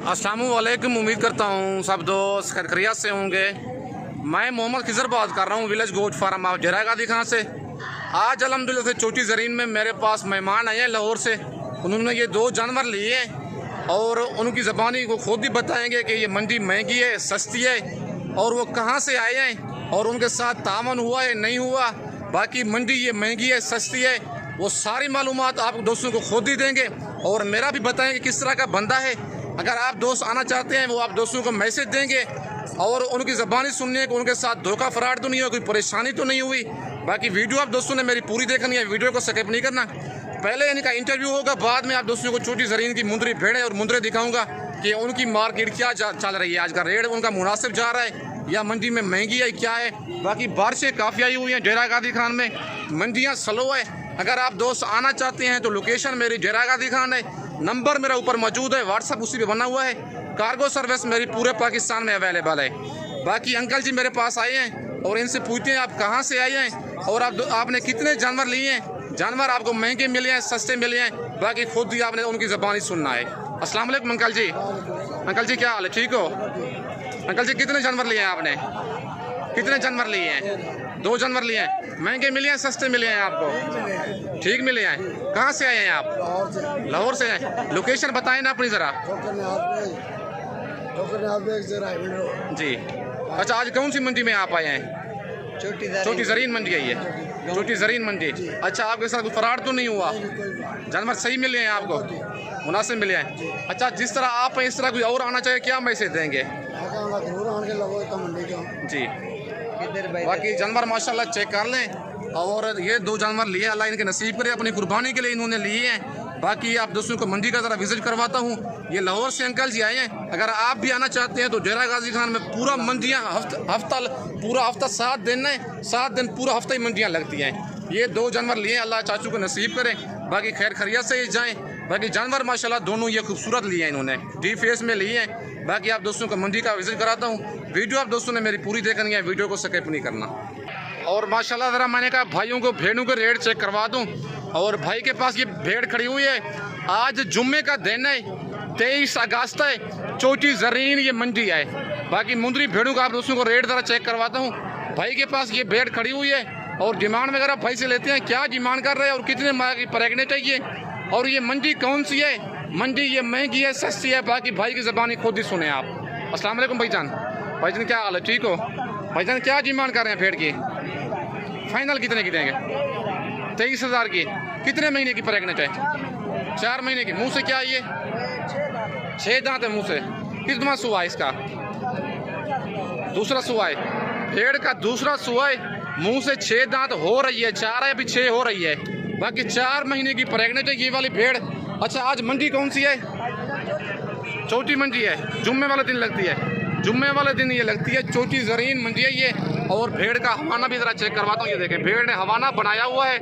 अस्सलामुअलैकुम। उम्मीद करता हूँ सब दोस्त खैरियत से होंगे। मैं मोहम्मद खिजर बात कर रहा हूँ विलेज गोट फार्म ऑफ जरागादी खां से। आज अल्हम्दुलिल्लाह से चोटी ज़रीन में मेरे पास मेहमान आए हैं लाहौर से। उन्होंने ये 2 जानवर लिए हैं और उनकी ज़बानी को खुद ही बताएंगे कि ये मंडी महंगी है सस्ती है और वो कहाँ से आए हैं और उनके साथ तामन हुआ है नहीं हुआ। बाकी मंडी ये महंगी है सस्ती है वो सारी मालूमात आप दोस्तों को खुद ही देंगे और मेरा भी बताएंगे किस तरह का बंदा है। अगर आप दोस्त आना चाहते हैं वो आप दोस्तों को मैसेज देंगे और उनकी ज़बानी सुननी है कि उनके साथ धोखा फ्रॉड तो नहीं हुआ, कोई परेशानी तो नहीं हुई। बाकी वीडियो आप दोस्तों ने मेरी पूरी देखनी है, वीडियो को स्किप नहीं करना। पहले इनका इंटरव्यू होगा, बाद में आप दोस्तों को चोटी ज़रीन की मुंदरी भेड़ें और मुंदरे दिखाऊंगा कि उनकी मार्केट क्या चल रही है, आज का रेट उनका मुनासिब जा रहा है या मंडी में महंगी है क्या है। बाकी बारिशें काफ़ी आई हुई हैं जरागादी खान में, मंडियाँ स्लो है। अगर आप दोस्त आना चाहते हैं तो लोकेशन मेरी जरागादी खान है, नंबर मेरा ऊपर मौजूद है, व्हाट्सअप उसी पे बना हुआ है। कार्गो सर्विस मेरी पूरे पाकिस्तान में अवेलेबल है। बाकी अंकल जी मेरे पास आए हैं और इनसे पूछते हैं आप कहाँ से आए हैं और आपने कितने जानवर लिए हैं, जानवर आपको महंगे मिले हैं सस्ते मिले हैं। बाकी खुद ही आपने उनकी ज़बानी सुनना है। अस्सलाम वालेकुम अंकल जी। अंकल जी क्या हाल है, ठीक हो? अंकल जी कितने जानवर लिए हैं आपने, कितने जानवर लिए हैं? 2 जानवर लिए हैं। महंगे मिले हैं सस्ते मिले हैं आपको? ठीक मिले हैं। कहाँ से आए हैं आप? लाहौर से हैं। लोकेशन बताएं ना अपनी ज़रा जी। अच्छा आज कौन सी मंडी में आप आए हैं? चोटी ज़रीन मंडी है ये, चोटी ज़रीन मंडी। अच्छा आपके साथ कोई फ्रॉड तो नहीं हुआ, जानवर सही मिले हैं आपको, मुनासिब मिले हैं? अच्छा जिस तरह आप इस तरह कोई और आना चाहिए क्या मैसेज देंगे जी? बाकी जानवर माशाल्लाह चेक कर लें और ये 2 जानवर लिए, अल्लाह इनके नसीब करे, अपनी कुर्बानी के लिए इन्होंने लिए हैं। बाकी आप दोस्तों को मंडी का ज़रा विजिट करवाता हूँ। ये लाहौर से अंकल जी आए हैं। अगर आप भी आना चाहते हैं तो जरागादी खान में पूरा मंडियाँ पूरा हफ्ता 7 दिन है, 7 दिन पूरा हफ्ता ही मंडियाँ लगती हैं। ये 2 जानवर लिए, अल्लाह चाचू को नसीब करें। बाकी खैर खैरियत से ही जाएँ। बाकी जानवर माशाल्लाह दोनों ये खूबसूरत लिए हैं, इन्होंने डी फेस में लिए हैं। बाकी आप दोस्तों को मंडी का विजिट कराता हूँ। वीडियो आप दोस्तों ने मेरी पूरी देखनी है, वीडियो को स्किप नहीं करना। और माशाल्लाह ज़रा मैंने कहा भाइयों को भेड़ों के रेट चेक करवा दूँ। और भाई के पास ये भेड़ खड़ी हुई है, आज जुम्मे का दिन है, 23 अगस्त है, चोटी ज़रीन ये मंडी है। बाकी मुंदरी भेड़ों का आप दोस्तों को रेट ज़रा चेक करवाता हूँ। भाई के पास ये भेड़ खड़ी हुई है और डिमांड वगैरह भाई से लेते हैं, क्या डिमांड कर रहे हैं और कितने माह की प्रेगनेंट है ये, और ये मंडी कौन सी है, मंडी ये महंगी है सस्ती है। बाकी भाई की ज़बानी खुद ही सुने आप। अस्सलाम वालेकुम भाईजान। भाईजान क्या हाल है, ठीक हो? भाईजान क्या डिमांड कर रहे हैं भेड़ की, फाइनल कितने की देंगे? 23,000 की। कितने महीने की प्रेगनेंट है? 4 महीने की। मुंह से क्या ये 6 दांत है मुंह से? कितना सुआ है इसका? दूसरा सुआ है भेड़ का, दूसरा सुआ है, मुंह से 6 दांत हो रही है, 4 है अभी 6 हो रही है। बाकी 4 महीने की प्रेगनेंट है ये वाली भेड़। अच्छा आज मंडी कौन सी है? चोटी मंडी है, जुम्मे वाले दिन लगती है, जुम्मे वाले दिन ये लगती है, चोटी ज़रीन मंडी है ये। और भेड़ का हवाना भी ज़रा चेक करवाता हूँ। ये देखें भेड़ ने हवाना बनाया हुआ है।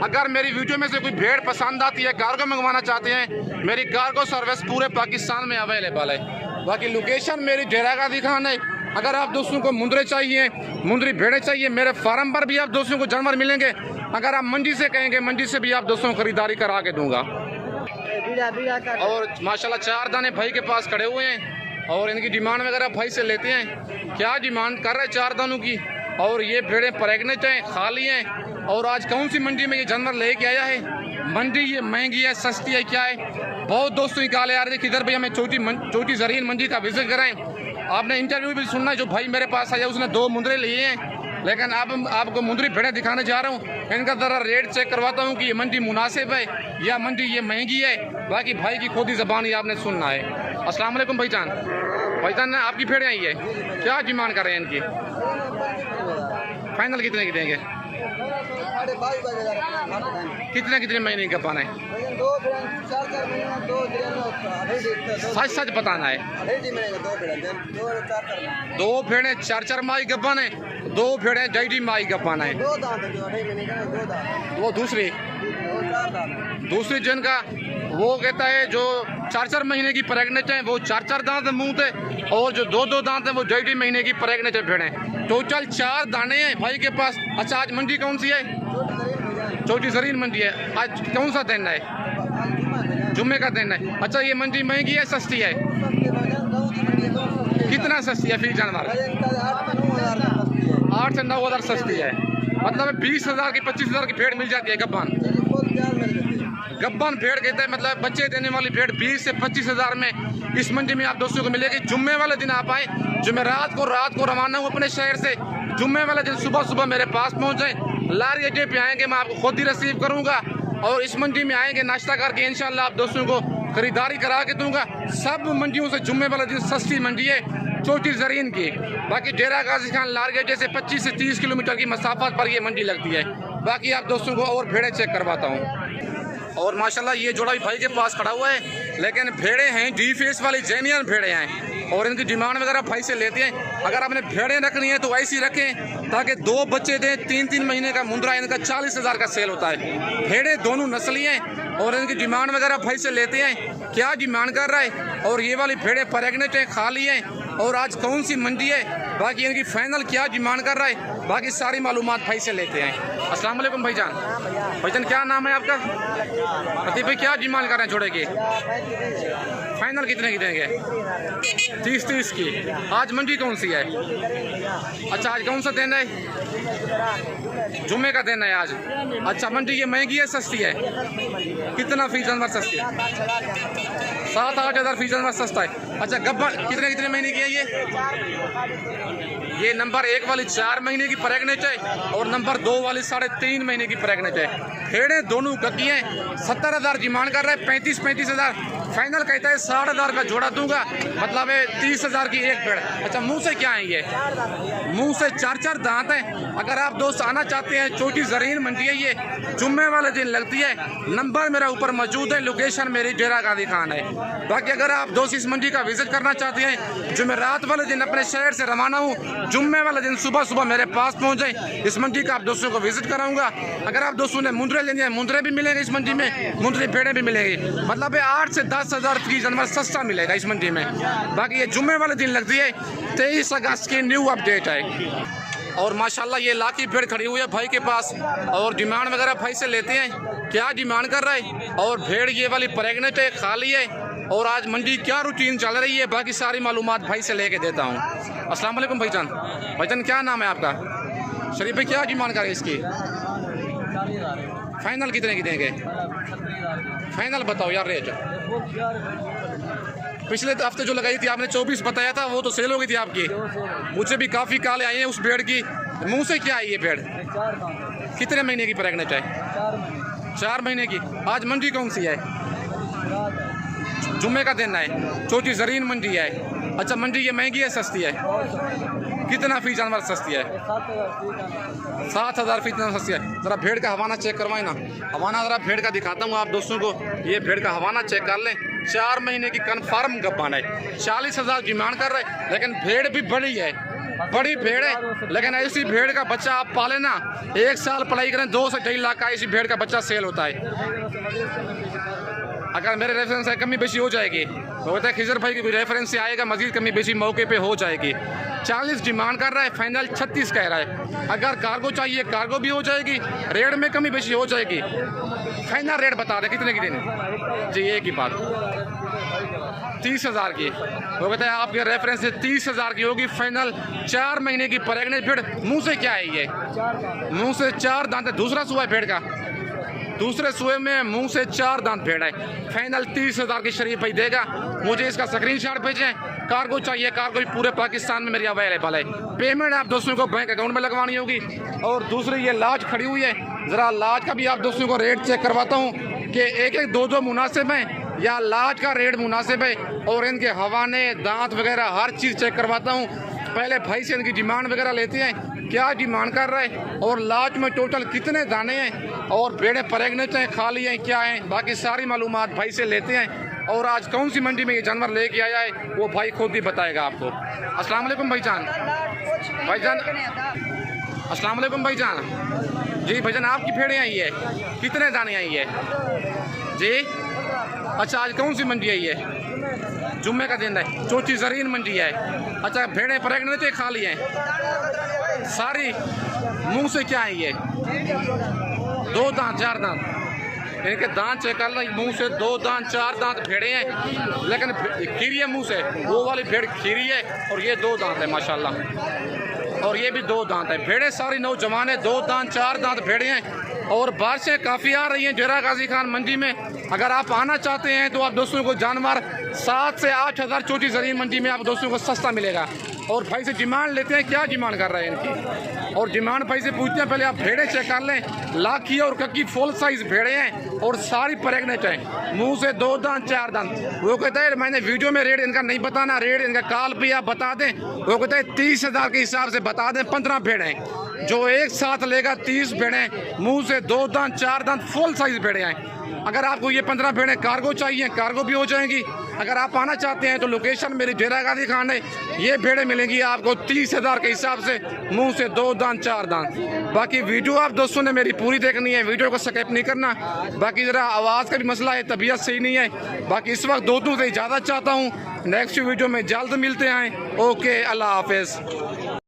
अगर मेरी वीडियो में से कोई भेड़ पसंद आती है, कार्गो मंगवाना चाहते हैं, मेरी कार्गो सर्विस पूरे पाकिस्तान में अवेलेबल है। बाकी लोकेशन मेरी जरागादी खान है। अगर आप दोस्तों को मुंदरे चाहिए, मुंदरी भेड़ें चाहिए, मेरे फार्म पर भी आप दोस्तों को जानवर मिलेंगे। अगर आप मंडी से कहेंगे मंडी से भी आप दोस्तों को खरीदारी करा के दूंगा। और माशाल्लाह 4 दाने भाई के पास खड़े हुए हैं और इनकी डिमांड वगैरह भाई से लेते हैं, क्या डिमांड कर रहे हैं 4 दानों की। और ये भेड़ें प्रेगनेंट हैं, खाली हैं। और आज कौन सी मंडी में ये जानवर लेके आया है, मंडी ये महंगी है सस्ती है क्या है। बहुत दोस्तों निकाले आ रहे थे किधर भैया हमें चोटी ज़रीन मंडी का विजिट कराएं। आपने इंटरव्यू भी सुनना है, जो भाई मेरे पास आया उसने 2 मुंदरे लिए हैं। लेकिन अब आपको मुंदरी भेड़ें दिखाने जा रहा हूँ, इनका ज़रा रेट चेक करवाता हूँ कि ये मंडी मुनासिब है या मंडी ये महंगी है। बाकी भाई की खुद ही ज़बानी आपने सुनना है। अस्सलाम वालेकुम भाईजान। भाईजान आपकी भेड़ें आई है, क्या डिमांड कर रहे हैं इनकी, फाइनल कितने की देंगे? कितने महीने का पाना है? सच सच बताना है। 2 भेड़ें 4 माही गब्बन है, 2 भेड़ें 1.5 माही गब्बन है। वो दूसरी जिनका वो कहता है जो 4 महीने की प्रेगनेंट है वो 4 दांत मुंह थे, और जो 2 दांत है वो 1.5 महीने की प्रेगनेंट है भेड़ें। टोटल 4 दाने हैं भाई के पास। अच्छा आज मंडी कौन सी है? चोटी ज़रीन मंडी है। आज कौन सा दिन है? जुम्मे का दिन है। अच्छा ये मंडी महंगी है सस्ती है? कितना सस्ती है फी जानवर? 8 से 9 हज़ार सस्ती है। मतलब 20,000 की 25,000 की भेड़ मिल जाती है गब्बान। गब्बान भेड़ कहते हैं, मतलब बच्चे देने वाली भेड़ 20 से 25,000 में इस मंडी में आप दोस्तों को मिलेगी। जुम्मे वाले दिन आप आए, जुमेरात को रवाना हूँ अपने शहर से। जुम्मे वाले दिन सुबह सुबह मेरे पास पहुँच जाए, लारी अड्डे पे आएंगे, मैं आपको खुद ही रिसीव करूँगा और इस मंडी में आएंगे, नाश्ता करके इंशाल्लाह आप दोस्तों को खरीदारी करा के दूंगा। सब मंडियों से जुम्मे वाले दिन सस्ती मंडी है चोटी ज़रीन की। बाकी डेरा गाजी खान लारी अड्डे से 25 से 30 किलोमीटर की मसाफत पर ये मंडी लगती है। बाकी आप दोस्तों को और भेड़ें चेक करवाता हूँ। और माशाल्लाह ये जोड़ा भी भाई के पास खड़ा हुआ है, लेकिन भेड़ें हैं डी फेस वाली जेन्युइन भेड़ें हैं और इनकी डिमांड वगैरह भाई से लेते हैं। अगर आपने भेड़ें रखनी है तो ऐसी रखें ताकि 2 बच्चे दें। 3-3 महीने का मुंद्रा इनका 40,000 का सेल होता है। भेड़ें दोनों नस्ली हैं और इनकी डिमांड वगैरह भाई से लेते हैं, क्या डिमांड कर रहा है। और ये वाली भेड़ें प्रेगनेंट हैं, खाली हैं और आज कौन सी मंडी है, बाकी इनकी फाइनल क्या डिमांड कर रहा है, बाकी सारी मालूमात भाई से लेते हैं। अस्सलाम वालेकुम भाईजान। भाईजान क्या नाम है आपका? अतीफ भाई क्या डिमांड कर रहे हैं जोड़े की? फाइनल कितने की देंगे? 30 की। आज मंडी कौन सी है? अच्छा आज कौन सा दिन है? जुम्मे का दिन है आज। अच्छा मंडी ये महंगी है सस्ती है? कितना फी जानवर सस्ती है? 7-8 हज़ार फी जानवर सस्ता है। अच्छा गब्बन कितने महीने की है ये नंबर 1 वाली 4 महीने की प्रेगनेंट है और नंबर 2 वाली 3.5 महीने की प्रेगनेंट है। भेड़ें दोनों गद्दी हैं। 70,000 डिमांड कर रहा है, 35 हज़ार फाइनल कहता है। 60,000 का जोड़ा दूंगा, मतलब है 30,000 की एक भेड़। अच्छा मुंह से क्या है ये? मुंह से 4 दांत हैं। अगर आप दोस्त आना चाहते हैं, चोटी ज़रीन मंडी है ये, जुम्मे वाले दिन लगती है। नंबर मेरा ऊपर मौजूद है, लोकेशन मेरी डेरा गाजी खान है। बाकी अगर आप दोस्त इस मंडी का विजिट करना चाहते हैं, जुमेरात वाले दिन अपने शहर से रवाना हूँ, जुम्मे वाले दिन सुबह सुबह मेरे पास पहुँच जाए, इस मंडी का आप दोस्तों को विजिट कराऊंगा। अगर आप दोस्तों ने मुंद्रे लेने हैं, मुंद्रे भी मिलेंगे इस मंडी में, मुंद्री भेड़ें भी मिलेंगी। मतलब 8 से 10 हज़ार फी जानवर सस्ता मिलेगा इस मंडी में। बाकी ये जुम्मे वाले दिन लगती है। 23 अगस्त की न्यू अपडेट है। और माशाल्लाह ये लाकी भेड़ खड़ी हुई है भाई के पास और डिमांड वगैरह भाई से लेते हैं, क्या डिमांड कर रहा है। और भेड़ ये वाली प्रेगनेंट है, खाली है और आज मंडी क्या रूटीन चल रही है, बाकी सारी मालूमात भाई से लेके देता हूँ। अस्सलाम वालेकुम भाईजान। भाईजान क्या नाम है आपका? शरीफ भाई क्या डिमांड कर रहे हैं इसकी? फाइनल कितने की देंगे? फाइनल बताओ यार रेट। पिछले हफ्ते जो लगाई थी आपने 24 बताया था, वो तो सेल हो गई थी आपकी। मुझे भी काफ़ी कॉल आए हैं उस भेड़ की। मुंह से क्या है ये भेड़? कितने महीने की प्रेगनेंट है? 4 महीने की। आज मंडी कौन सी है? जुम्मे का दिन है, चोटी ज़रीन मंडी है। अच्छा मंडी ये महंगी है सस्ती है? कितना फी जानवर सस्ती है? 7,000 फी जानवर सस्ती है। ज़रा भेड़ का हवाना चेक करवाएं ना। हवाना ज़रा भेड़ का दिखाता हूँ आप दोस्तों को। ये भेड़ का हवाना चेक कर लें। 4 महीने की कन्फर्म गब्बान है। 40,000 डिमांड कर रहे हैं, लेकिन भेड़ भी बड़ी है, बड़ी भेड़ है। लेकिन ऐसी भेड़ का बच्चा आप पाले ना, 1 साल पढ़ाई करें 2 से 2.5 लाख का ऐसी भेड़ का बच्चा सेल होता है। अगर मेरे रेफरेंस से कमी बेशी हो जाएगी तो होता है खिजर भाई की भी रेफरेंस से आएगा, मजीद कमी बेशी मौके पे हो जाएगी। 40 डिमांड कर रहा है, फाइनल 36 कह रहा है। अगर कार्गो चाहिए कार्गो भी हो जाएगी, रेट में कमी बेशी हो जाएगी। फाइनल रेट बता दें कितने की देनी जी? एक ही बात 30,000 की। वो कहता है आपके रेफरेंस से 30,000 की होगी फाइनल। 4 महीने की प्रेगनेंट भेड़। मुंह से क्या है ये? मुंह से 4 दांत है। दूसरा सुआ है भेड़ का, दूसरे सुए में मुंह से 4 दांत भेड़ है। फाइनल 30,000 की शरीफ भाई देगा। मुझे इसका स्क्रीनशॉट भेजें। कार्गो चाहिए कार्गो भी पूरे पाकिस्तान में मेरी अवेलेबल है। पेमेंट आप दोस्तों को बैंक अकाउंट में लगवानी होगी। और दूसरी ये लाज खड़ी हुई है, ज़रा लाज का भी आप दोस्तों को रेट चेक करवाता हूँ कि 1-1, 2-2 मुनासिब हैं या लाज का रेट मुनासिब है। और इनके हवाने दांत वगैरह हर चीज़ चेक करवाता हूँ। पहले भाई से इनकी डिमांड वगैरह लेते हैं, क्या डिमांड कर रहा है और लाज में टोटल कितने दाने हैं और भेड़ें प्रेगनेंट हैं, खाली हैं, क्या हैं, बाकी सारी मालूमात भाई से लेते हैं। और आज कौन सी मंडी में ये जानवर लेके आया है वो भाई खुद ही बताएगा आपको। अस्सलाम वालेकुम भाईजान। भाईजान अस्सलाम वालेकुम भाईजान। जी भाईजान आपकी भेड़ें आई है, कितने दाने आई है जी? अच्छा आज कौन सी मंडी आई है? जुम्मे का दिन है, चोटी ज़रीन मंडी है। अच्छा भेड़ें प्रेगनेंट हैं, खाली हैं सारी। मुंह से क्या है ये? 2 दांत 4 दांत। इनके दांत चेक कर लो, मुंह से 2 दांत 4 दांत भेड़े हैं, लेकिन खीरी है मुंह से। वो वाली भेड़ खीरी है और ये 2 दांत है माशाल्लाह, और ये भी 2 दांत है। भेड़े सारी नौजवान है, 2 दांत 4 दांत भेड़े हैं। और बारिशें काफ़ी आ रही हैं डेरा गाजी खान मंडी में। अगर आप आना चाहते हैं तो आप दोस्तों को जानवर 7 से 8 हज़ार चोटी ज़रीन मंडी में आप दोस्तों को सस्ता मिलेगा। और भाई से डिमांड लेते हैं, क्या डिमांड कर रहे हैं इनकी, और डिमांड भाई से पूछते हैं। पहले आप भेड़े चेक कर लें, लाखी और कक्की फुल साइज भेड़े हैं और सारी प्रेग्नेंट हैं, मुंह से 2 दांत 4 दांत। वो कहता है मैंने वीडियो में रेट इनका नहीं बताना, रेट इनका कॉल पे आप बता दें। वो कहता है 30 हज़ार के हिसाब से बता दें। 15 भेड़े हैं, जो एक साथ लेगा 30 भेड़े, मुंह से 2 दांत 4 दांत फुल साइज भेड़े हैं। अगर आपको ये 15 भेड़ें कार्गो चाहिए, कार्गो भी हो जाएंगी। अगर आप आना चाहते हैं तो लोकेशन मेरी डेरा गाजी खान है। ये भेड़ें मिलेंगी आपको 30 हज़ार के हिसाब से, मुंह से 2 दांत 4 दांत। बाकी वीडियो आप दोस्तों ने मेरी पूरी देखनी है, वीडियो को स्किप नहीं करना। बाकी ज़रा आवाज़ का भी मसला है, तबीयत सही नहीं है। बाकी इस वक्त दोस्तों से इजाज़त चाहता हूँ, नेक्स्ट वीडियो में जल्द मिलते हैं। ओके, अल्लाह हाफिज़।